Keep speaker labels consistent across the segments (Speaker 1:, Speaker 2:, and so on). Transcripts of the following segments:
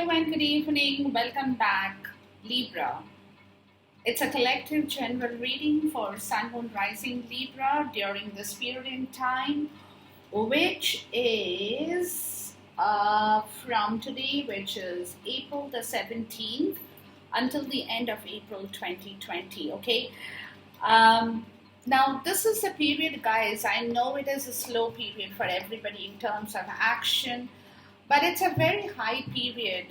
Speaker 1: Hello and good evening. Welcome back, Libra. It's a collective general reading for Sun, Moon, Rising Libra during this period in time, which is from today, which is April the 17th, until the end of April 2020. Okay. Now, this is a period, guys. I know it is a slow period for everybody in terms of action, but it's a very high period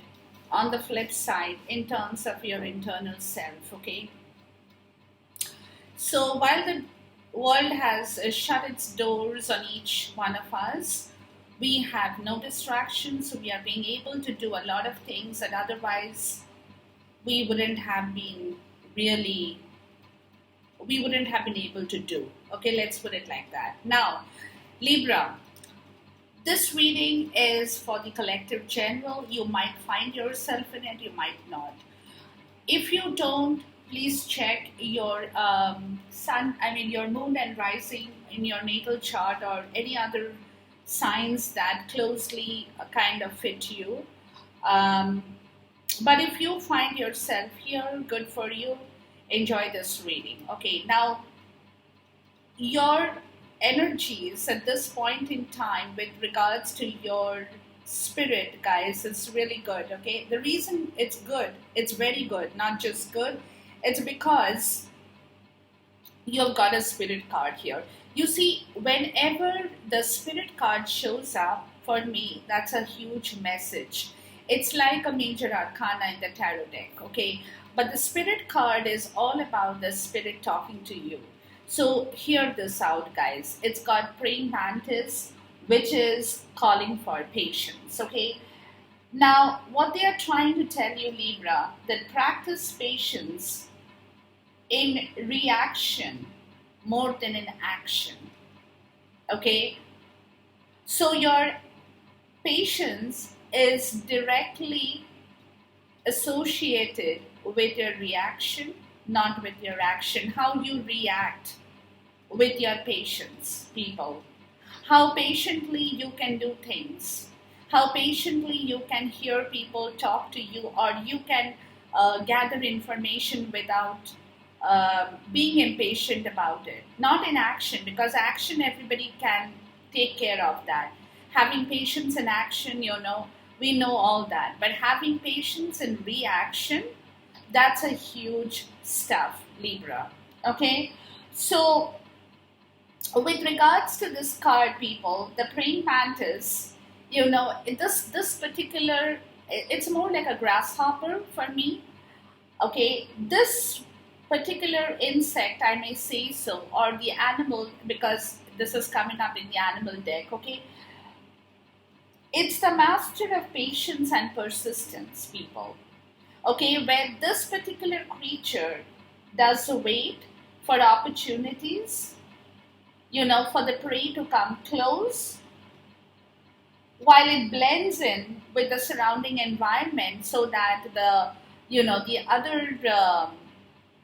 Speaker 1: on the flip side in terms of your internal self. Okay. So, while the world has shut its doors on each one of us, we have no distractions. We are being able to do a lot of things that otherwise we wouldn't have been really we wouldn't have been able to do. Okay, let's put it like that. Now, Libra, this reading is for the collective general. You might find yourself in it, you might not. If you don't, please check your your moon and rising in your natal chart or any other signs that closely kind of fit you. Um, but if you find yourself here, good for you. Enjoy this reading. Okay, now your energies at this point in time with regards to your spirit, guys, is really good. Okay, the reason it's good, it's very good, not just good, it's because you've got a spirit card here. You see, whenever the spirit card shows up, for me, that's a huge message. It's like a major arcana in the tarot deck. Okay, but the spirit card is all about the spirit talking to you. So hear this out, guys. It's got praying mantis, which is calling for patience. Okay. Now, what they are trying to tell you, Libra, that practice patience in reaction more than in action. Okay. So your patience is directly associated with your reaction, not with your action. How you react with your patience, people. How patiently you can do things. How patiently you can hear people talk to you, or you can gather information without being impatient about it. Not in action, because action everybody can take care of that. Having patience in action, we know all that. But having patience in reaction, that's a huge stuff, Libra. Okay? So, with regards to this card, people, the praying mantis, this particular, it's more like a grasshopper for me. Okay? This particular insect, I may say so, or the animal, because this is coming up in the animal deck. Okay? It's the master of patience and persistence, people. Okay, where this particular creature does wait for opportunities, for the prey to come close, while it blends in with the surrounding environment, so that the other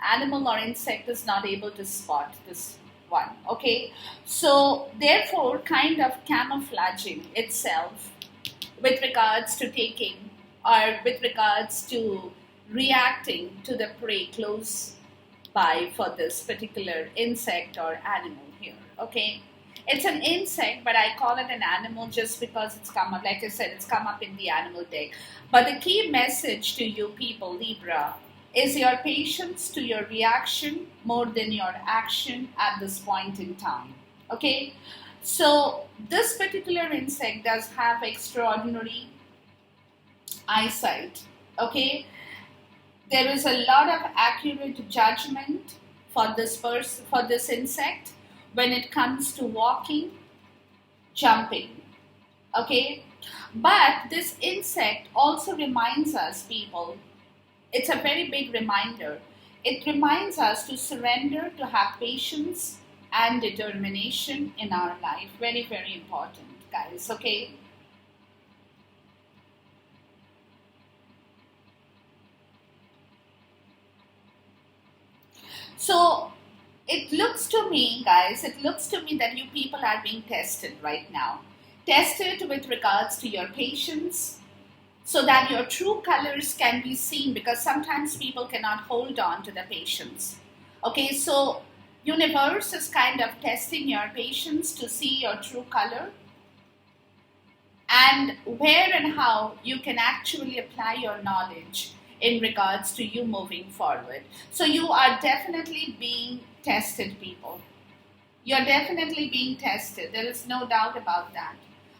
Speaker 1: animal or insect is not able to spot this one. Okay, so therefore, kind of camouflaging itself with regards to taking, or with regards to reacting to the prey close by for this particular insect or animal here. Okay, it's an insect, but I call it an animal just because it's come up, like I said, it's come up in the animal deck. But the key message to you people, Libra, is your patience to your reaction more than your action at this point in time. Okay, so this particular insect does have extraordinary eyesight. Okay, there is a lot of accurate judgment for this insect when it comes to walking, jumping. Okay, but this insect also reminds us, people, it's a very big reminder. It reminds us to surrender, to have patience and determination in our life. Very, very important, guys. Okay. So it looks to me, guys, that you people are being tested right now. Tested with regards to your patience, so that your true colors can be seen, because sometimes people cannot hold on to the patience. Okay, so universe is kind of testing your patience to see your true color, and where and how you can actually apply your knowledge in regards to you moving forward. So you are definitely being tested, people. You're definitely being tested. There is no doubt about that.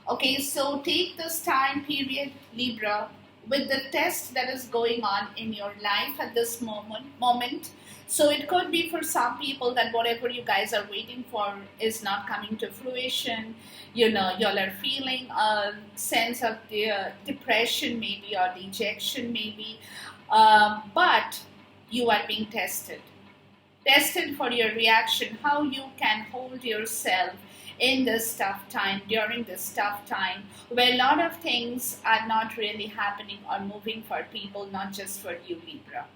Speaker 1: Okay, so take this time period, Libra, with the test that is going on in your life at this moment. So it could be for some people that whatever you guys are waiting for is not coming to fruition. You know, y'all are feeling a sense of depression maybe, or dejection maybe. But you are being tested for your reaction, how you can hold yourself in this tough time, during this tough time, where a lot of things are not really happening or moving for people, not just for you, Libra.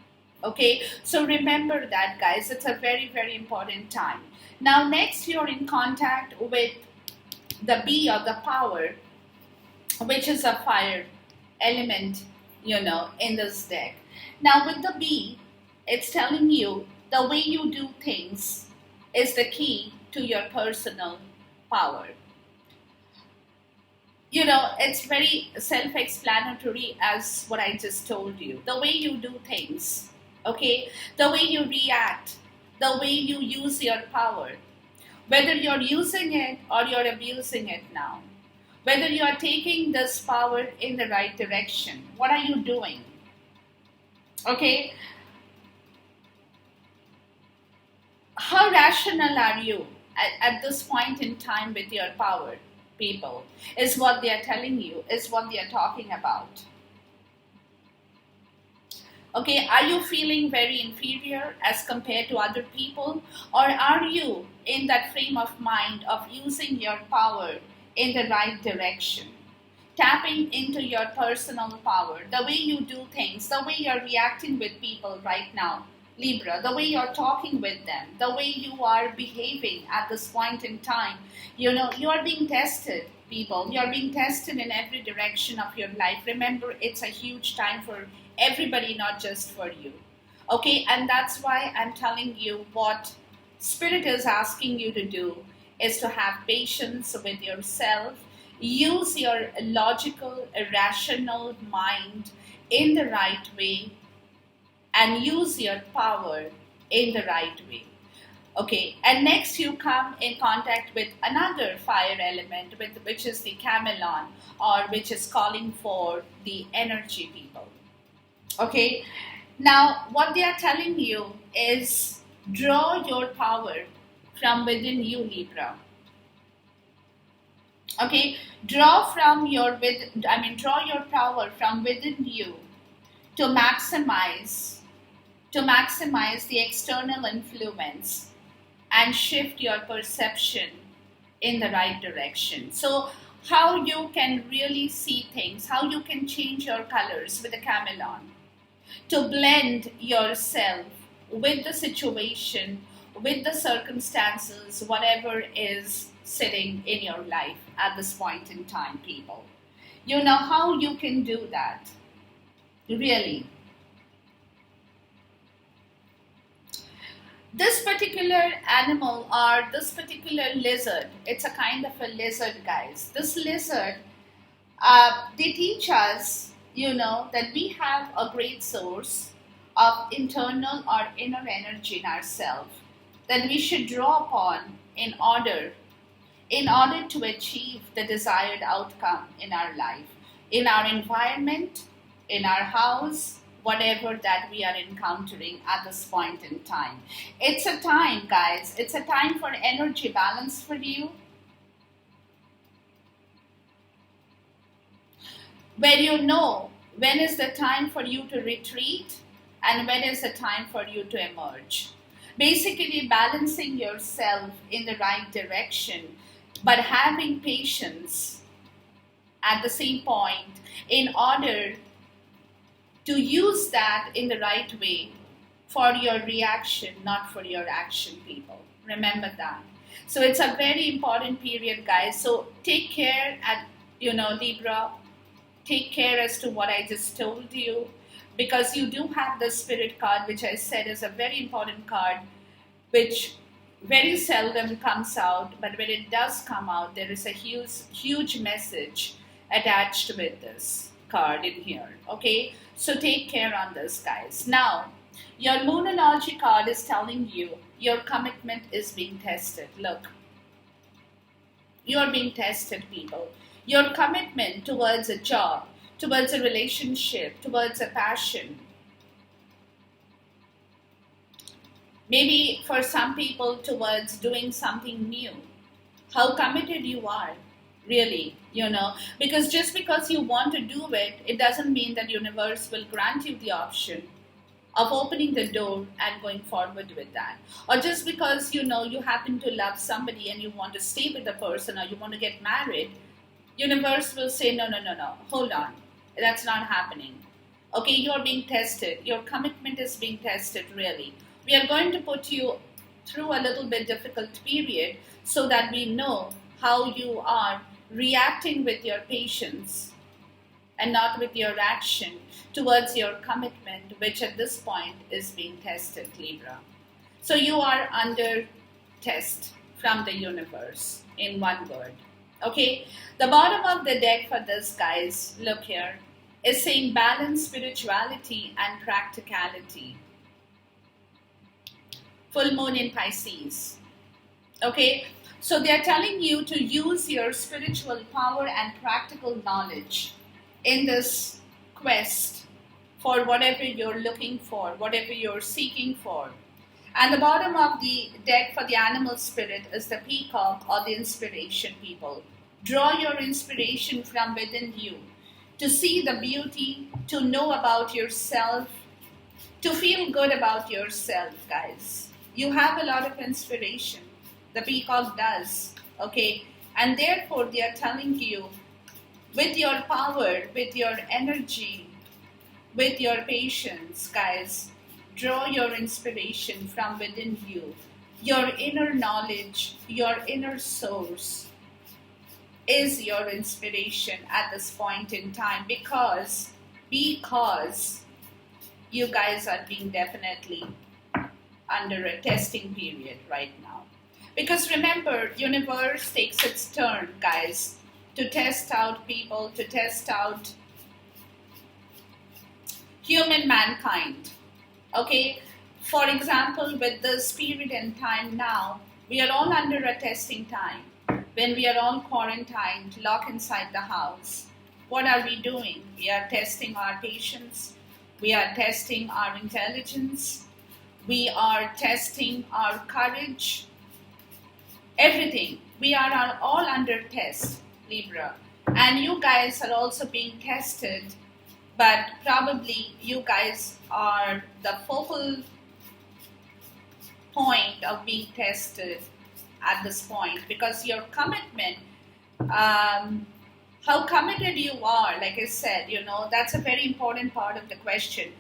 Speaker 1: Okay, so remember that, guys. It's a very, very important time. Now, next, you're in contact with the bee, or the power, which is a fire element, in this deck. Now, with the bee, it's telling you the way you do things is the key to your personal power. It's very self explanatory as what I just told you. The way you do things, okay? The way you react, the way you use your power, whether you're using it or you're abusing it now, whether you are taking this power in the right direction, what are you doing? Okay? How rational are you at this point in time with your power, people? Is what they are telling you, is what they are talking about. Okay, are you feeling very inferior as compared to other people? Or are you in that frame of mind of using your power in the right direction? Tapping into your personal power, the way you do things, the way you're reacting with people right now, Libra, the way you're talking with them, the way you are behaving at this point in time. You are being tested, people. You're being tested in every direction of your life. Remember, it's a huge time for everybody, not just for you. Okay, and that's why I'm telling you what Spirit is asking you to do is to have patience with yourself. Use your logical, rational mind in the right way, and use your power in the right way. Okay, and next you come in contact with another fire element, which is the chameleon, or which is calling for the energy, people. Okay, now what they are telling you is draw your power from within you, Libra. Okay, draw your power from within you to maximize the external influence and shift your perception in the right direction. So how you can really see things, how you can change your colors with the chameleon, to blend yourself with the situation, with the circumstances, whatever is sitting in your life at this point in time, people. You know how you can do that, really. This particular animal, or this particular lizard, it's a kind of a lizard, guys. This lizard, they teach us, that we have a great source of internal or inner energy in ourselves that we should draw upon in order to achieve the desired outcome in our life, in our environment, in our house, whatever that we are encountering at this point in time. It's a time, guys, it's a time for energy balance for you, where you know when is the time for you to retreat and when is the time for you to emerge. Basically, balancing yourself in the right direction, but having patience at the same point in order to use that in the right way for your reaction, not for your action, people. Remember that. So it's a very important period, guys. So take care, Libra. Take care as to what I just told you, because you do have the spirit card, which I said is a very important card, which very seldom comes out, but when it does come out, there is a huge message attached with this card in here. Okay, so take care on this, guys. Now, your Moonology card is telling you your commitment is being tested. Look, you are being tested, people. Your commitment towards a job, towards a relationship, towards a passion. Maybe for some people towards doing something new. How committed you are, really, because just because you want to do it, it doesn't mean that universe will grant you the option of opening the door and going forward with that. Or just because you happen to love somebody and you want to stay with the person, or you want to get married, universe will say no, hold on, that's not happening. Okay, you're being tested. Your commitment is being tested, really. We are going to put you through a little bit difficult period so that we know how you are reacting with your patience and not with your action towards your commitment, which at this point is being tested, Libra. So you are under test from the universe, in one word. Okay, the bottom of the deck for this, guys, look here, is saying balance spirituality and practicality. Full moon in Pisces. Okay, so they're telling you to use your spiritual power and practical knowledge in this quest for whatever you're looking for, whatever you're seeking for. And the bottom of the deck for the animal spirit is the peacock, or the inspiration, people. Draw your inspiration from within you to see the beauty, to know about yourself, to feel good about yourself, guys. You have a lot of inspiration. The peacock does, okay? And therefore, they are telling you, with your power, with your energy, with your patience, guys, draw your inspiration from within you. Your inner knowledge, your inner source is your inspiration at this point in time, because you guys are being definitely under a testing period right now. Because remember, universe takes its turn, guys, to test out people, to test out human mankind. Okay, for example, with this period in time now, we are all under a testing time. When we are all quarantined, locked inside the house, what are we doing? We are testing our patience. We are testing our intelligence. We are testing our courage. Everything. We are all under test, Libra. And you guys are also being tested, but probably you guys are the focal point of being tested at this point, because your commitment, how committed you are, like I said, that's a very important part of the question.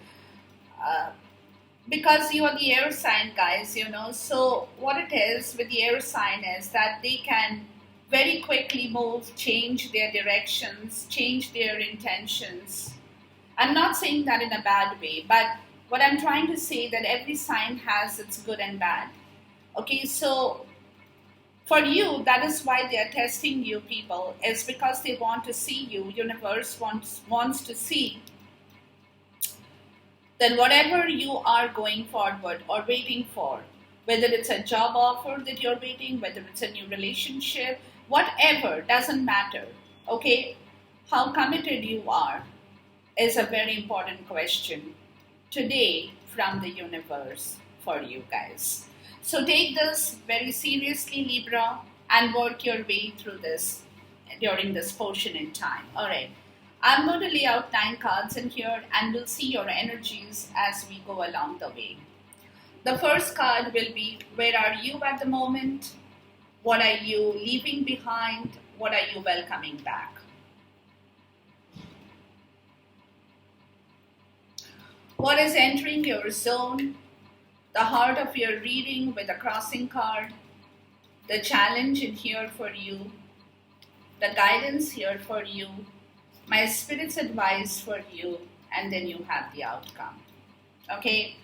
Speaker 1: Because you are the air sign, guys, so what it is with the air sign is that they can very quickly move, change their directions, change their intentions. I'm not saying that in a bad way, but what I'm trying to say that every sign has its good and bad. Okay, so for you, that is why they are testing you, people, is because they want to see you. Universe wants to see that whatever you are going forward or waiting for, whether it's a job offer that you're waiting, whether it's a new relationship, whatever, doesn't matter. Okay, how committed you are is a very important question today from the universe for you guys. So take this very seriously, Libra, and work your way through this during this portion in time. All right. I'm going to lay out 9 cards in here, and we'll see your energies as we go along the way. The first card will be, where are you at the moment? What are you leaving behind? What are you welcoming back? What is entering your zone? The heart of your reading with a crossing card. The challenge in here for you. The guidance here for you. my spirit's advice for you, and then you have the outcome. Okay,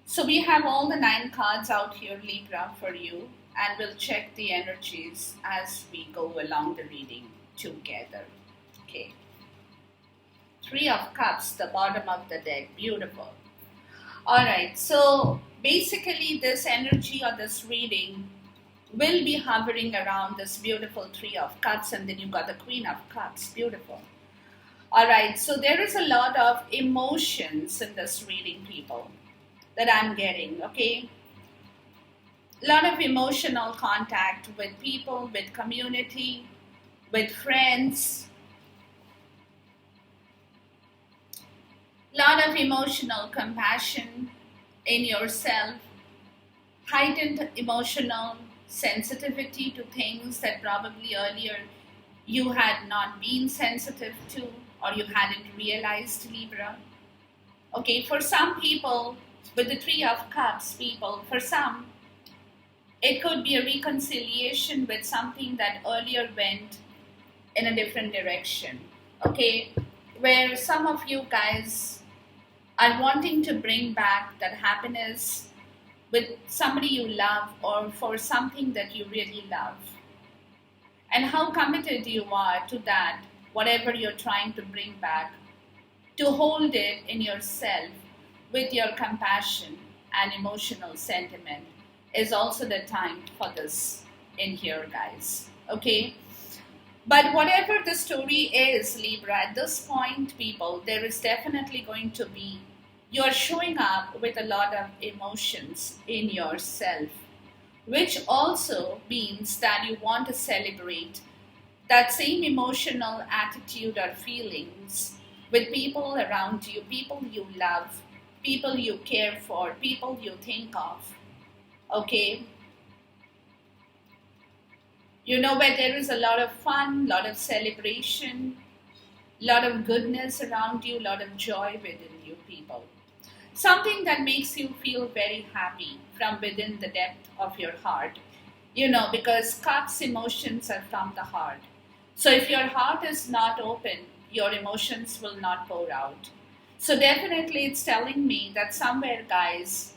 Speaker 1: so we have all the 9 cards out here, Libra, for you, and we'll check the energies as we go along the reading together. Okay, 3 of Cups, the bottom of the deck, beautiful. All right, so basically this energy or this reading will be hovering around this beautiful 3 of Cups, and then you've got the Queen of Cups, beautiful. All right, so there is a lot of emotions in this reading, people, that I'm getting, okay? A lot of emotional contact with people, with community, with friends. A lot of emotional compassion in yourself, heightened emotional sensitivity to things that probably earlier you had not been sensitive to or you hadn't realized, Libra. Okay, for some people, with the 3 of Cups, people, for some, it could be a reconciliation with something that earlier went in a different direction. Okay, where some of you guys are wanting to bring back that happiness with somebody you love or for something that you really love. And how committed you are to that, whatever you're trying to bring back, to hold it in yourself with your compassion and emotional sentiment is also the time for this in here, guys. Okay? But whatever the story is, Libra, at this point, people, there is definitely going to be, you're showing up with a lot of emotions in yourself, which also means that you want to celebrate that same emotional attitude or feelings with people around you, people you love, people you care for, people you think of. Okay? You know, where there is a lot of fun, lot of celebration, lot of goodness around you, lot of joy within you, people. Something that makes you feel very happy from within the depth of your heart. You know, because Cups emotions are from the heart. So if your heart is not open, your emotions will not pour out. So definitely it's telling me that somewhere, guys,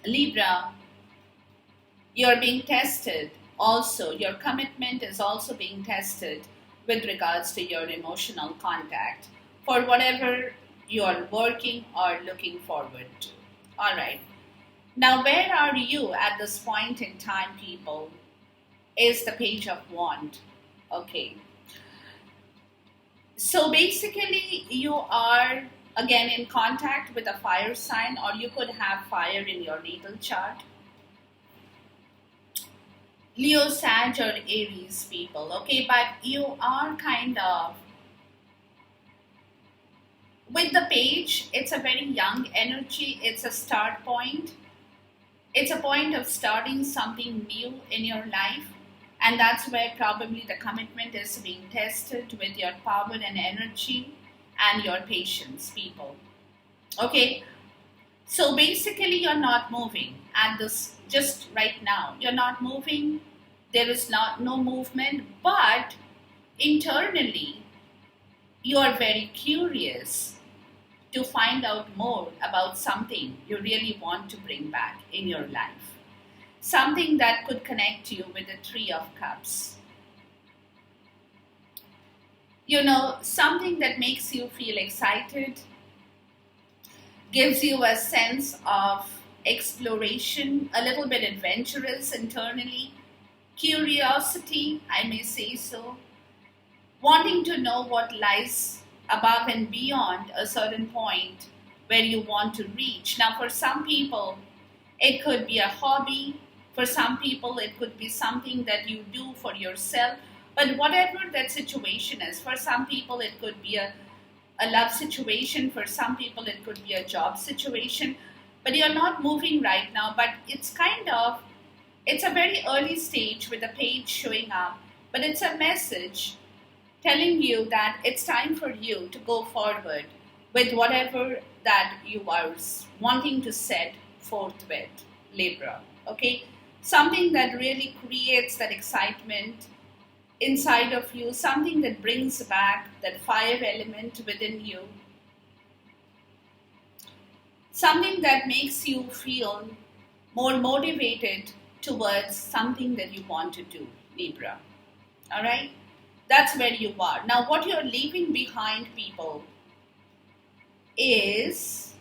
Speaker 1: Libra, you're being tested. Also, your commitment is also being tested with regards to your emotional contact for whatever you're working or looking forward to. All right. Now, where are you at this point in time, people? Is the Page of Wands. Okay. So basically, you are again in contact with a fire sign, or you could have fire in your natal chart. Leo, Sag, or Aries, people. Okay, but you are kind of with the page. It's a very young energy. It's a start point. It's a point of starting something new in your life. And that's where probably the commitment is being tested with your power and energy and your patience, people. Okay, so basically you're not moving at this, just right now. You're not moving. There is no movement, but internally you are very curious to find out more about something you really want to bring back in your life. Something that could connect you with the 3 of Cups. You know, something that makes you feel excited, gives you a sense of exploration, a little bit adventurous internally, curiosity, I may say so, wanting to know what lies above and beyond a certain point where you want to reach. Now, for some people, it could be a hobby. For some people, it could be something that you do for yourself. But whatever that situation is, for some people, it could be a love situation. For some people, it could be a job situation. But you're not moving right now. But it's a very early stage with the page showing up. But it's a message telling you that it's time for you to go forward with whatever that you are wanting to set forth with, Libra. Okay? Something that really creates that excitement, inside of you, something that brings back that fire element within you, something that makes you feel more motivated towards something that you want to do, Libra. All right? That's where you are. Now, what you're leaving behind, people, is,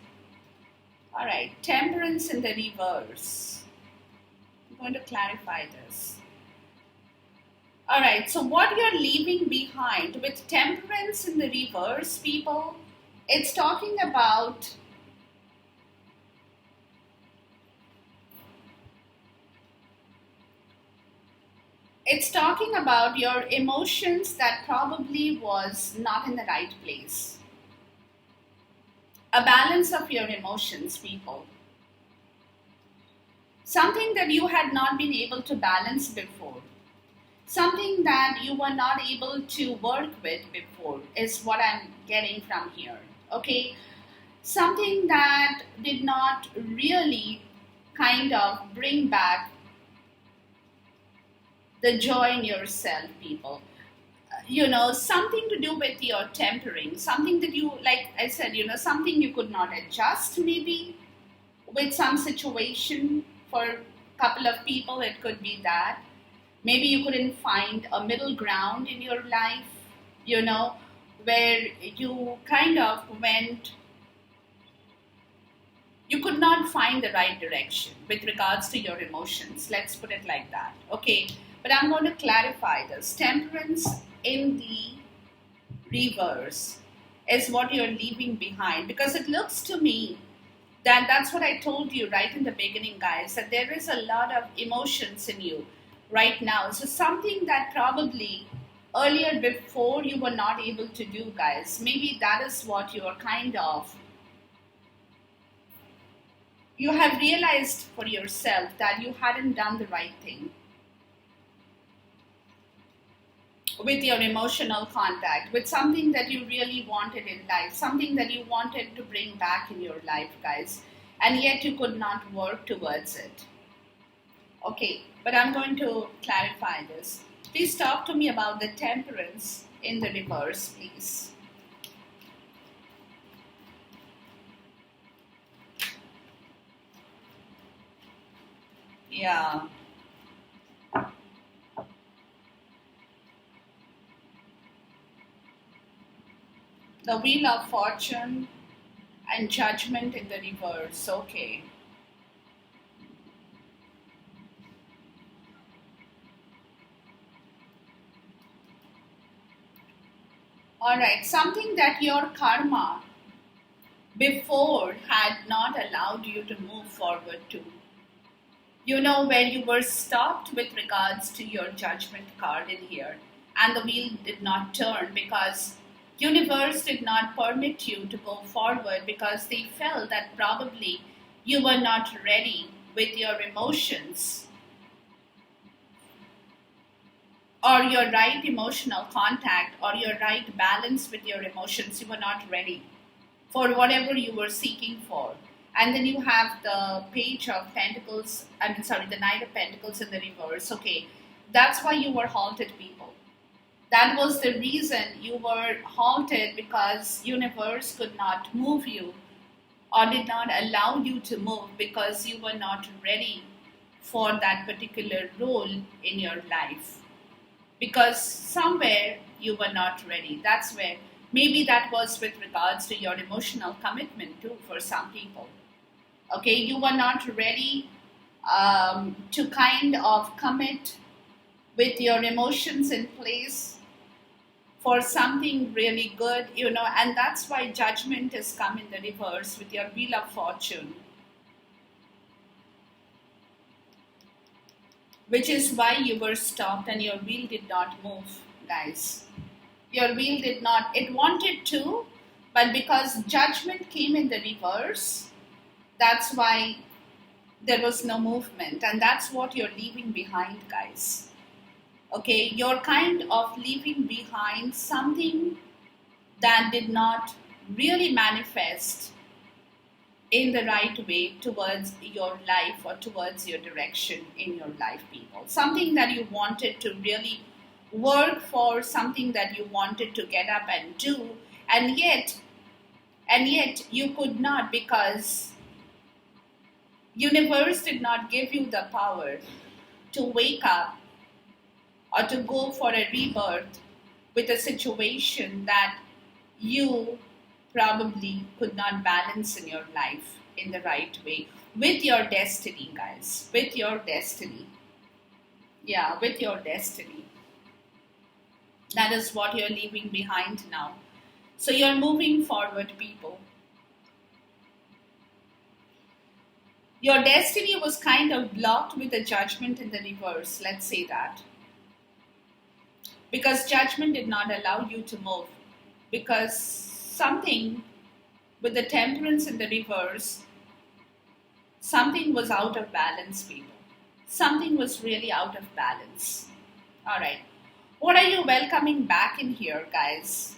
Speaker 1: all right, temperance in the reverse. I'm going to clarify this. All right, so what you're leaving behind with temperance in the reverse, people, it's talking about your emotions that probably was not in the right place. A balance of your emotions, people. Something that you had not been able to balance before. Something that you were not able to work with before is what I'm getting from here. Okay? Something that did not really kind of bring back the joy in yourself, people. Something to do with your tempering, something that you, like I said, something you could not adjust maybe with some situation. For a couple of people, it could be that. Maybe you couldn't find a middle ground in your life, where you kind of you could not find the right direction with regards to your emotions. Let's put it like that. Okay. But I'm going to clarify this. Temperance in the reverse is what you're leaving behind, because it looks to me that that's what I told you right in the beginning, guys, that there is a lot of emotions in you right now. So something that probably earlier before you were not able to do, guys, maybe that is what you're you have realized for yourself that you hadn't done the right thing with your emotional contact, with something that you really wanted in life, something that you wanted to bring back in your life, guys, and yet you could not work towards it. Okay, but I'm going to clarify this. Please talk to me about the temperance in the reverse, please. Yeah. The Wheel of Fortune and Judgment in the reverse. Okay. Alright, something that your karma before had not allowed you to move forward to. Where you were stopped with regards to your judgment card in here, and the wheel did not turn because universe did not permit you to go forward because they felt that probably you were not ready with your emotions or your right emotional contact or your right balance with your emotions. You were not ready for whatever you were seeking for. And then you have the Page of Pentacles, the Knight of Pentacles in the reverse. Okay, that's why you were halted, people. That was the reason you were halted, because universe could not move you or did not allow you to move because you were not ready for that particular role in your life. Because somewhere you were not ready. That's where, maybe that was with regards to your emotional commitment too for some people. Okay, you were not ready to kind of commit with your emotions in place for something really good, and that's why Judgment has come in the reverse with your Wheel of Fortune. Which is why you were stopped and your wheel did not move, guys. Your wheel did not, it wanted to, but because Judgment came in the reverse, that's why there was no movement, and that's what you're leaving behind, guys. Okay, you're kind of leaving behind something that did not really manifest in the right way towards your life or towards your direction in your life, people. Something that you wanted to really work for something that you wanted to get up and do, and yet you could not, because universe did not give you the power to wake up or to go for a rebirth with a situation that you probably could not balance in your life in the right way with your destiny, guys, with your destiny. Yeah, with your destiny. That is what you're leaving behind now. So you're moving forward, people. Your destiny was kind of blocked with the judgment in the reverse, let's say that. Because judgment did not allow you to move. Because something with the temperance in the reverse, something was out of balance, people. Something was really out of balance. All right. What are you welcoming back in here, guys?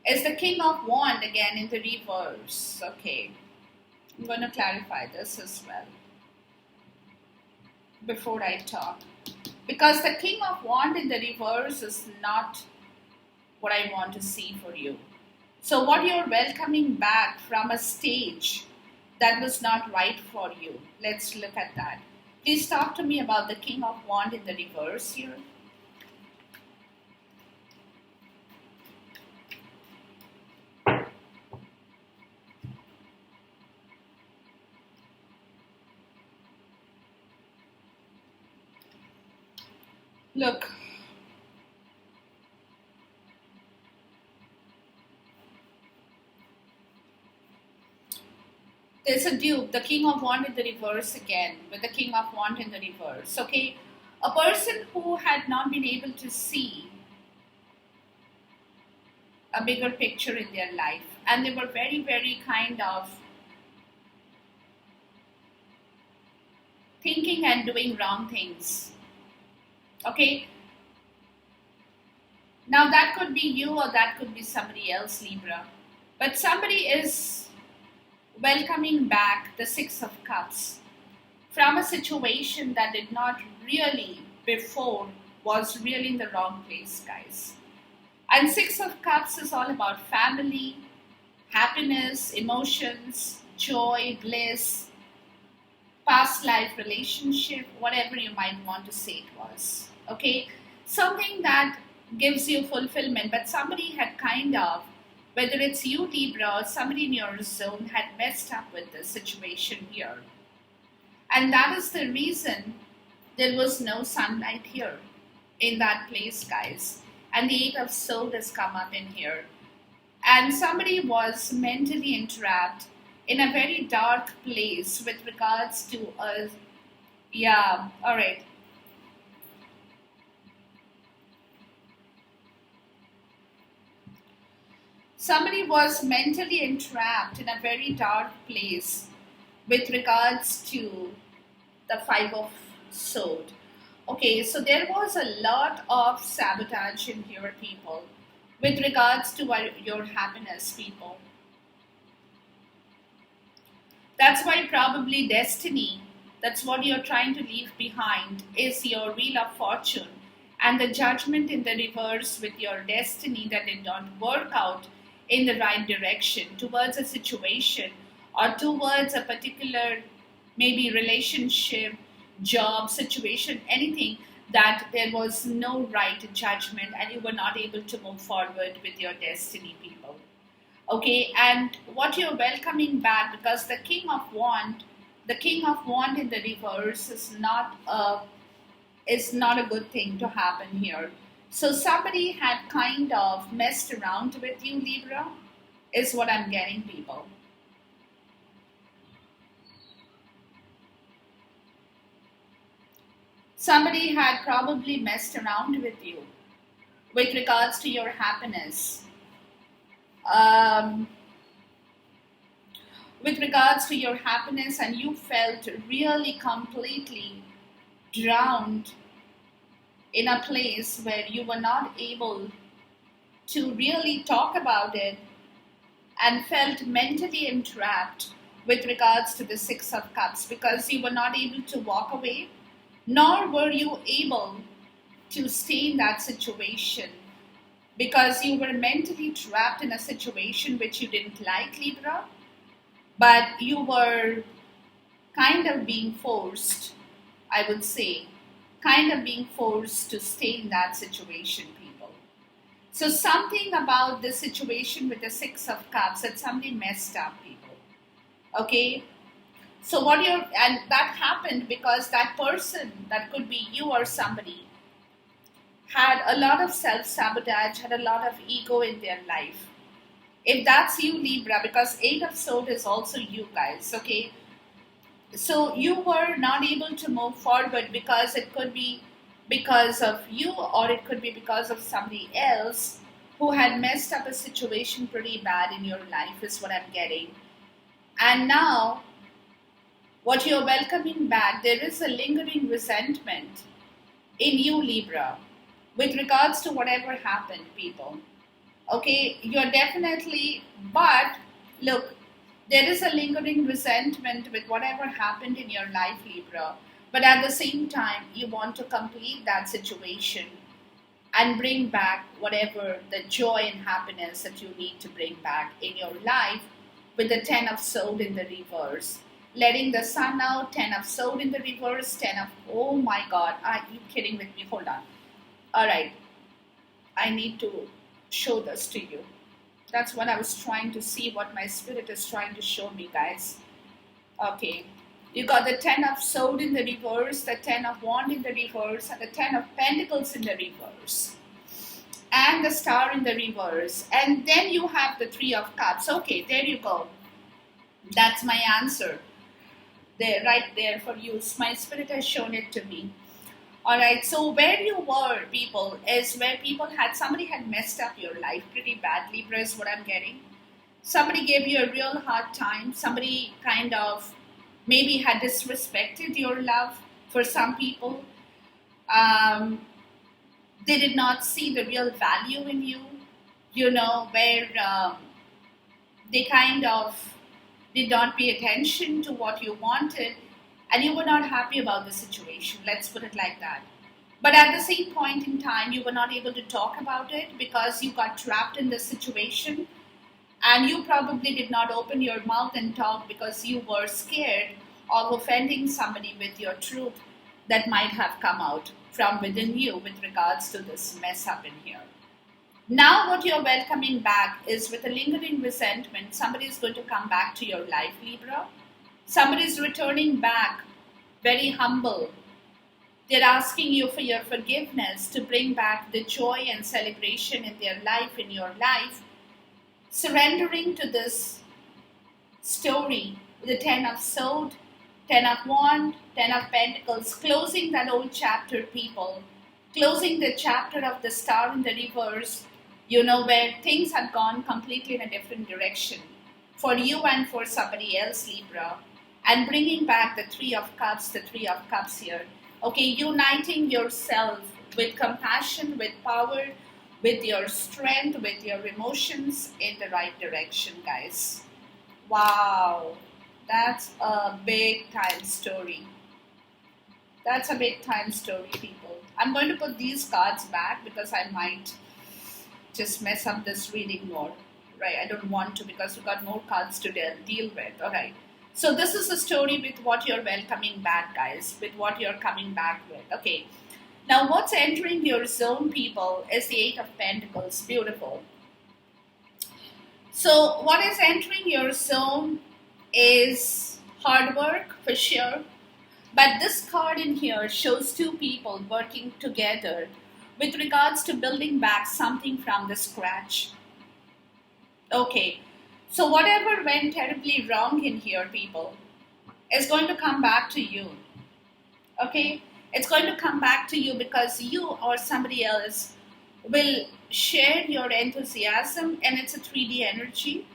Speaker 1: Is the King of Wands again in the reverse? Okay. I'm going to clarify this as well before I talk. Because the King of Wands in the reverse is not what I want to see for you. So what you're welcoming back from a stage that was not right for you. Let's look at that. Please talk to me about the King of Wands in the reverse here. Look. There's a dupe, the King of Wands in the reverse again, with the King of Wands in the reverse. Okay, a person who had not been able to see a bigger picture in their life, and they were very, very kind of thinking and doing wrong things. Okay, now that could be you or that could be somebody else, Libra. But somebody is welcoming back the Six of Cups from a situation that did not really before was really in the wrong place, guys. And Six of Cups is all about family, happiness, emotions, joy, bliss, past life relationship, whatever you might want to say it was. Okay, something that gives you fulfillment, but somebody had kind of, whether it's you, Libra, or somebody in your zone had messed up with this situation here. And that is the reason there was no sunlight here in that place, guys. And the Eight of Swords has come up in here. And somebody was mentally entrapped in a very dark place with regards to a... Yeah, all right. Somebody was mentally entrapped in a very dark place with regards to the Five of Swords. Okay, so there was a lot of sabotage in here, people, with regards to your happiness, people. That's why probably destiny, that's what you're trying to leave behind, is your Wheel of Fortune and the judgment in the reverse with your destiny that did not work out in the right direction towards a situation or towards a particular maybe relationship, job, situation, anything, that there was no right judgment and you were not able to move forward with your destiny, people. Okay, and what you're welcoming back, because the King of Wands in the reverse is not a good thing to happen here. So somebody had kind of messed around with you, Libra, is what I'm getting, people. Somebody had probably messed around with you with regards to your happiness. With regards to your happiness, and you felt really completely drowned in a place where you were not able to really talk about it and felt mentally entrapped with regards to the Six of Cups, because you were not able to walk away, nor were you able to stay in that situation because you were mentally trapped in a situation which you didn't like, Libra, but you were kind of being forced, I would say, kind of being forced to stay in that situation, people. So something about this situation with the Six of Cups, that somebody messed up, people. Okay? So and that happened because that person, that could be you or somebody, had a lot of self-sabotage, had a lot of ego in their life. If that's you, Libra, because Eight of Swords is also you guys, okay? So you were not able to move forward because it could be because of you or it could be because of somebody else who had messed up a situation pretty bad in your life is what I'm getting. And now what you're welcoming back, there is a lingering resentment in you, Libra, with regards to whatever happened, people. Okay, you're definitely, but look, there is a lingering resentment with whatever happened in your life, Libra. But at the same time, you want to complete that situation and bring back whatever the joy and happiness that you need to bring back in your life with the Ten of Swords in the reverse. Letting the sun out, Ten of Swords in the reverse, oh my God, are you kidding with me? Hold on. All right, I need to show this to you. That's what I was trying to see, what my spirit is trying to show me, guys. Okay, you got the Ten of Swords in the reverse, the Ten of Wands in the reverse, and the Ten of Pentacles in the reverse, and the Star in the reverse, and then you have the Three of Cups. Okay, there you go. That's my answer. There, right there for you. My spirit has shown it to me. Alright, so where you were, people, is where somebody had messed up your life pretty bad, Libra, is what I'm getting. Somebody gave you a real hard time. Somebody kind of maybe had disrespected your love for some people. They did not see the real value in you, where they kind of did not pay attention to what you wanted. And you were not happy about the situation, let's put it like that. But at the same point in time, you were not able to talk about it because you got trapped in the situation. And you probably did not open your mouth and talk because you were scared of offending somebody with your truth that might have come out from within you with regards to this mess up in here. Now what you're welcoming back is with a lingering resentment, somebody is going to come back to your life, Libra. Somebody is returning back, very humble. They're asking you for your forgiveness to bring back the joy and celebration in their life, in your life. Surrendering to this story, the Ten of Swords, Ten of Wands, Ten of Pentacles, closing that old chapter, people. Closing the chapter of the Star in the reverse, where things had gone completely in a different direction. For you and for somebody else, Libra. And bringing back the Three of Cups here. Okay, uniting yourself with compassion, with power, with your strength, with your emotions in the right direction, guys. Wow, that's a big time story. That's a big time story, people. I'm going to put these cards back because I might just mess up this reading more. Right, I don't want to because we've got more cards to deal with. All right. So this is a story with what you're welcoming back, guys, with what you're coming back with. Okay. Now what's entering your zone, people, is the Eight of Pentacles. Beautiful. So what is entering your zone is hard work, for sure. But this card in here shows two people working together with regards to building back something from the scratch. Okay. So whatever went terribly wrong in here, people, is going to come back to you. Okay? It's going to come back to you because you or somebody else will share your enthusiasm, and it's a 3D energy.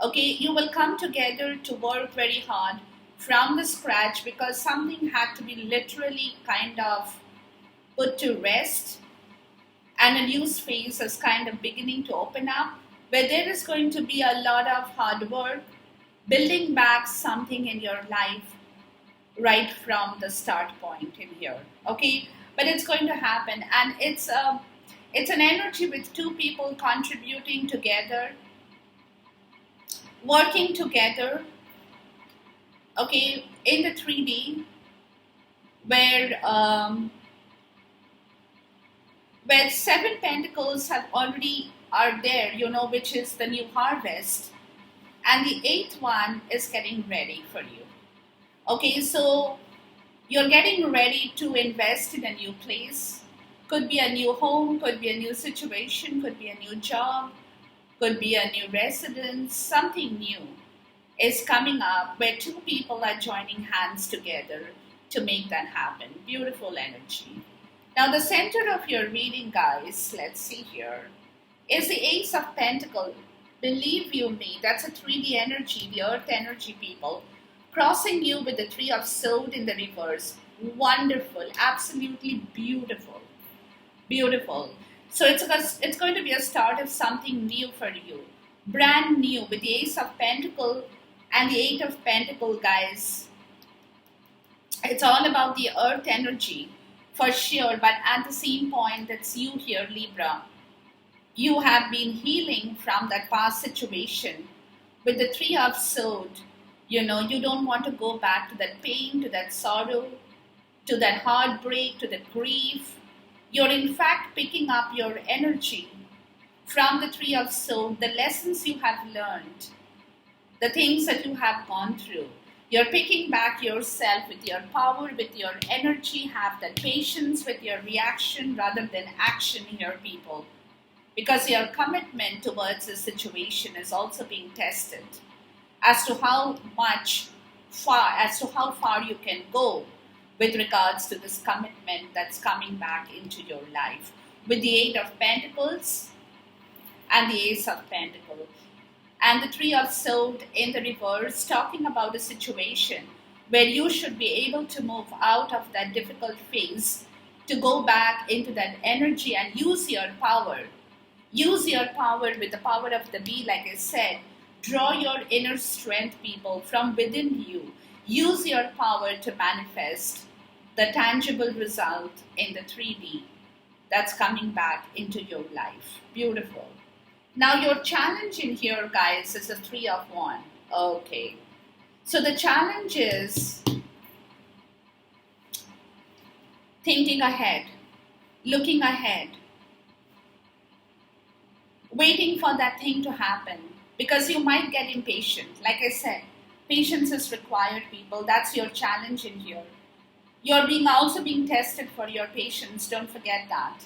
Speaker 1: Okay? You will come together to work very hard from the scratch because something had to be literally kind of put to rest, and a new space is kind of beginning to open up, where there is going to be a lot of hard work, building back something in your life right from the start point in here. Okay, but it's going to happen. And it's an energy with two people contributing together, working together, okay, in the 3D, where where seven pentacles have already are there, which is the new harvest, and the eighth one is getting ready for you. Okay, so you're getting ready to invest in a new place. Could be a new home, could be a new situation, could be a new job, could be a new residence. Something new is coming up where two people are joining hands together to make that happen. Beautiful energy. Now, the center of your reading, guys, let's see here, is the Ace of Pentacles. Believe you me, that's a 3D energy, the earth energy, people, crossing you with the Three of Swords in the reverse. Wonderful, absolutely beautiful, beautiful. So it's going to be a start of something new for you, brand new, with the Ace of Pentacles and the Eight of Pentacles, guys. It's all about the earth energy for sure, but at the same point, that's you here, Libra. You have been healing from that past situation with the Three of Swords. You don't want to go back to that pain, to that sorrow, to that heartbreak, to the grief. You're in fact picking up your energy from the Three of Swords, the lessons you have learned, the things that you have gone through. You're picking back yourself with your power, with your energy. Have that patience with your reaction rather than action here, people. Because your commitment towards the situation is also being tested as to how far you can go with regards to this commitment that's coming back into your life. With the Eight of Pentacles and the Ace of Pentacles. And the Three of Swords in the reverse, talking about a situation where you should be able to move out of that difficult phase, to go back into that energy and use your power. Use your power with the power of the bee, like I said. Draw your inner strength, people, from within you. Use your power to manifest the tangible result in the 3D that's coming back into your life. Beautiful. Now your challenge in here, guys, is a Three of Wands. Okay. So the challenge is thinking ahead, looking ahead, waiting for that thing to happen, because you might get impatient. Like I said, patience is required, people. That's your challenge in here. You're also being tested for your patience. Don't forget that.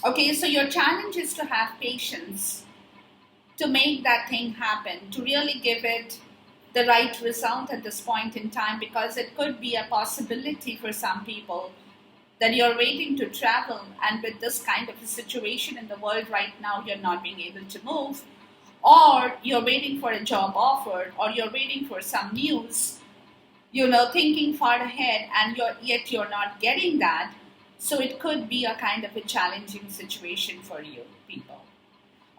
Speaker 1: Okay, so your challenge is to have patience to make that thing happen, to really give it the right result at this point in time, because it could be a possibility for some people that you're waiting to travel, and with this kind of a situation in the world right now, you're not being able to move, or you're waiting for a job offer, or you're waiting for some news, thinking far ahead, and yet you're not getting that. So it could be a kind of a challenging situation for you, people.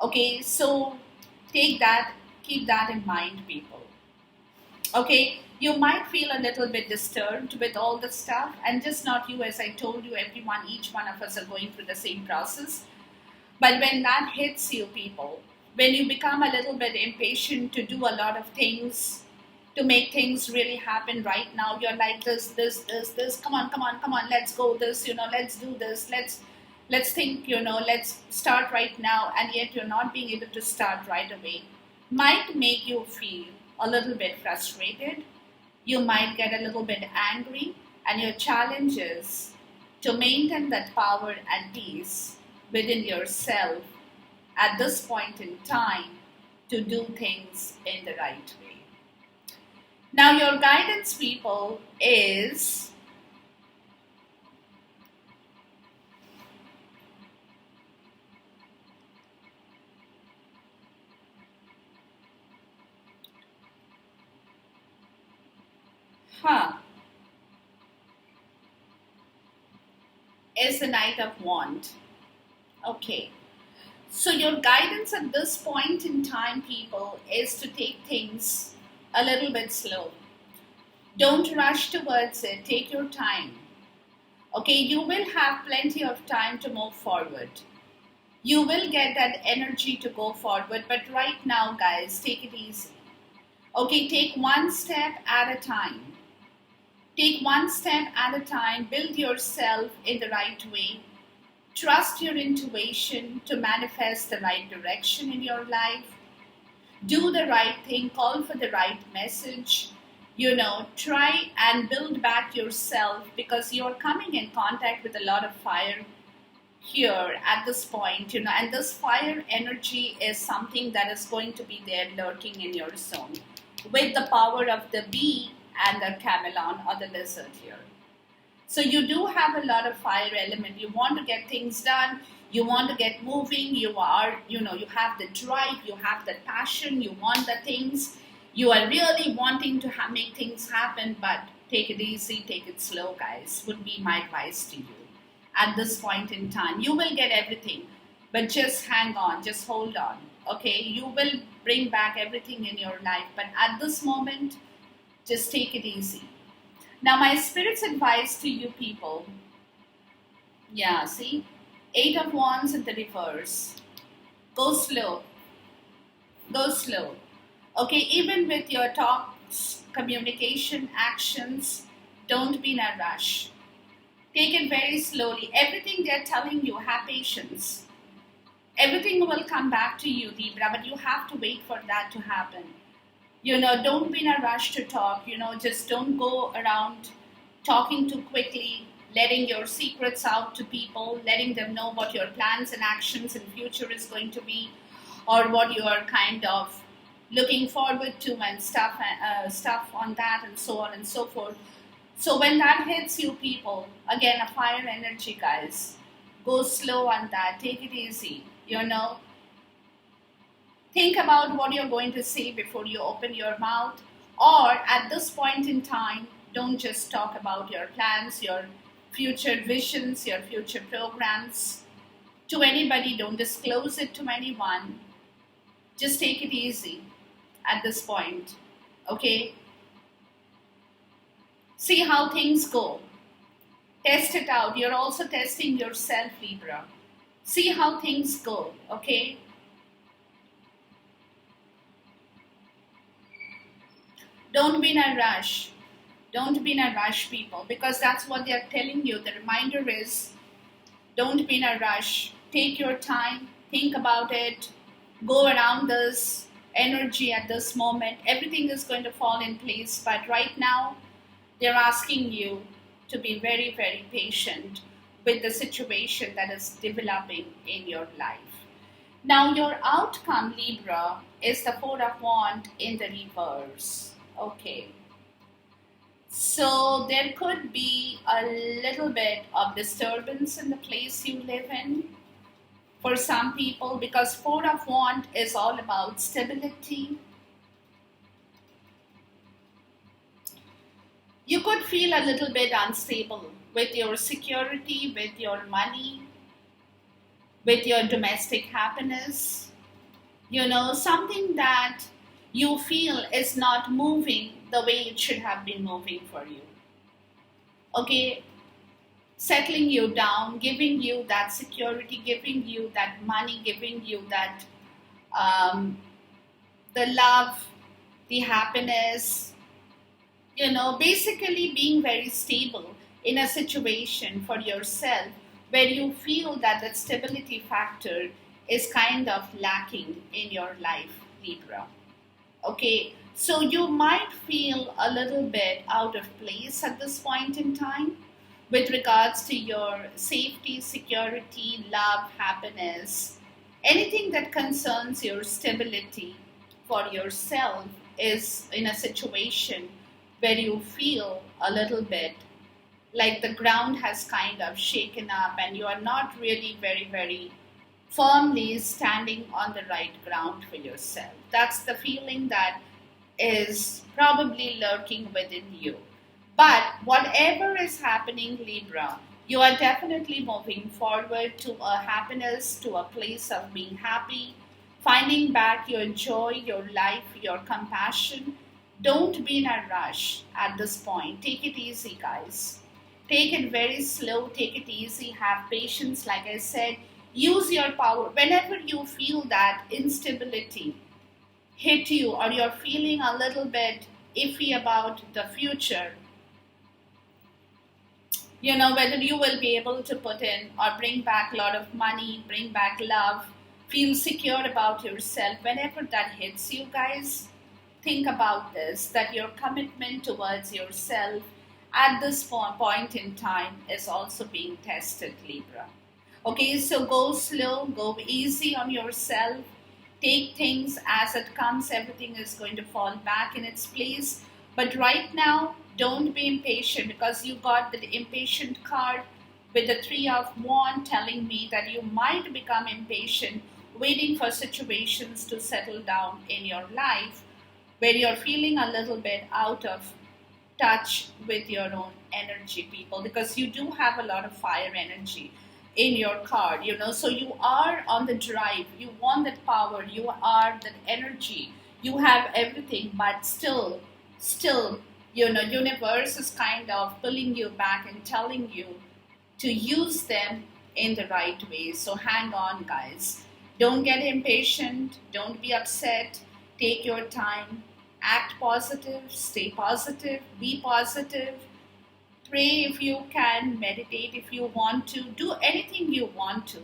Speaker 1: Okay, so keep that in mind, people. Okay, you might feel a little bit disturbed with all the stuff, and just not you, as I told you, everyone, each one of us are going through the same process. But when that hits you, people, when you become a little bit impatient to do a lot of things, to make things really happen right now, you're like this, come on, let's go this, let's do this, let's think, let's start right now, and yet you're not being able to start right away. Might make you feel a little bit frustrated. You might get a little bit angry, and your challenge is to maintain that power and peace within yourself at this point in time to do things in the right way. Now your guidance, people, is is the Knight of Wands. Okay. So your guidance at this point in time, people, is to take things a little bit slow. Don't rush towards it. Take your time. Okay, you will have plenty of time to move forward. You will get that energy to go forward, but right now, guys, take it easy. Okay, take one step at a time. Take one step at a time, build yourself in the right way. Trust your intuition to manifest the right direction in your life. Do the right thing, call for the right message. Try and build back yourself because you're coming in contact with a lot of fire here at this point, and this fire energy is something that is going to be there lurking in your zone with the power of the bee and the chameleon or the lizard here. So you do have a lot of fire element. You want to get things done. You want to get moving. You have the drive. You have the passion. You want the things. You are really wanting to make things happen, but take it easy, take it slow, guys, would be my advice to you. At this point in time, you will get everything, but just hang on, just hold on. Okay, you will bring back everything in your life, but at this moment, just take it easy. Now, my spirit's advice to you people, yeah, see, 8 of Wands in the reverse. Go slow. Go slow. Okay, even with your talks, communication, actions, don't be in a rush. Take it very slowly. Everything they're telling you, have patience. Everything will come back to you, Libra, but you have to wait for that to happen. Don't be in a rush to talk. Just don't go around talking too quickly, letting your secrets out to people, letting them know what your plans and actions in future is going to be, or what you are kind of looking forward to and stuff on that and so on and so forth. So when that hits you people, again, a fire energy, guys, go slow on that. Take it easy. Think about what you're going to say before you open your mouth. Or at this point in time, don't just talk about your plans, your future visions, your future programs to anybody. Don't disclose it to anyone. Just take it easy at this point. Okay? See how things go. Test it out. You're also testing yourself, Libra. See how things go, okay? Don't be in a rush. Don't be in a rush, people, because that's what they're telling you. The reminder is, don't be in a rush. Take your time. Think about it. Go around this energy at this moment. Everything is going to fall in place, but right now, they're asking you to be very, very patient with the situation that is developing in your life. Now, your outcome, Libra, is the 4 of Wands in the reverse. Okay. So there could be a little bit of disturbance in the place you live in for some people, because 4 of Wands is all about stability. You could feel a little bit unstable with your security, with your money, with your domestic happiness. Something that you feel is not moving the way it should have been moving for you. Okay, settling you down, giving you that security, giving you that money, giving you that the love, the happiness, basically being very stable in a situation for yourself where you feel that the stability factor is kind of lacking in your life, Libra. Okay, so you might feel a little bit out of place at this point in time with regards to your safety, security, love, happiness. Anything that concerns your stability for yourself is in a situation where you feel a little bit like the ground has kind of shaken up and you are not really very, very firmly standing on the right ground for yourself. That's the feeling that is probably lurking within you. But whatever is happening, Libra, you are definitely moving forward to a happiness, to a place of being happy, finding back your joy, your life, your compassion. Don't be in a rush at this point. Take it easy, guys. Take it very slow, take it easy, have patience, like I said. Use your power. Whenever you feel that instability hit you or you're feeling a little bit iffy about the future, whether you will be able to put in or bring back a lot of money, bring back love, feel secure about yourself. Whenever that hits you, guys, think about this, that your commitment towards yourself at this point in time is also being tested, Libra. Okay, so go slow, go easy on yourself. Take things as it comes. Everything is going to fall back in its place. But right now, don't be impatient, because you got the impatient card with the Three of Wands telling me that you might become impatient, waiting for situations to settle down in your life where you're feeling a little bit out of touch with your own energy, people, because you do have a lot of fire energy in your card, so you are on the drive, you want that power, you are that energy, you have everything, but still, universe is kind of pulling you back and telling you to use them in the right way. So hang on, guys. Don't get impatient, don't be upset, take your time, act positive, stay positive, be positive. Pray if you can, meditate if you want to, do anything you want to,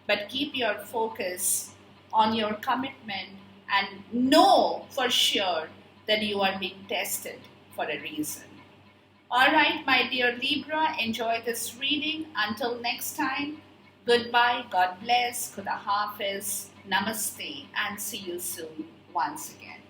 Speaker 1: but keep your focus on your commitment and know for sure that you are being tested for a reason. All right, my dear Libra, enjoy this reading. Until next time, goodbye, God bless, Khuda Hafiz, Namaste, and see you soon once again.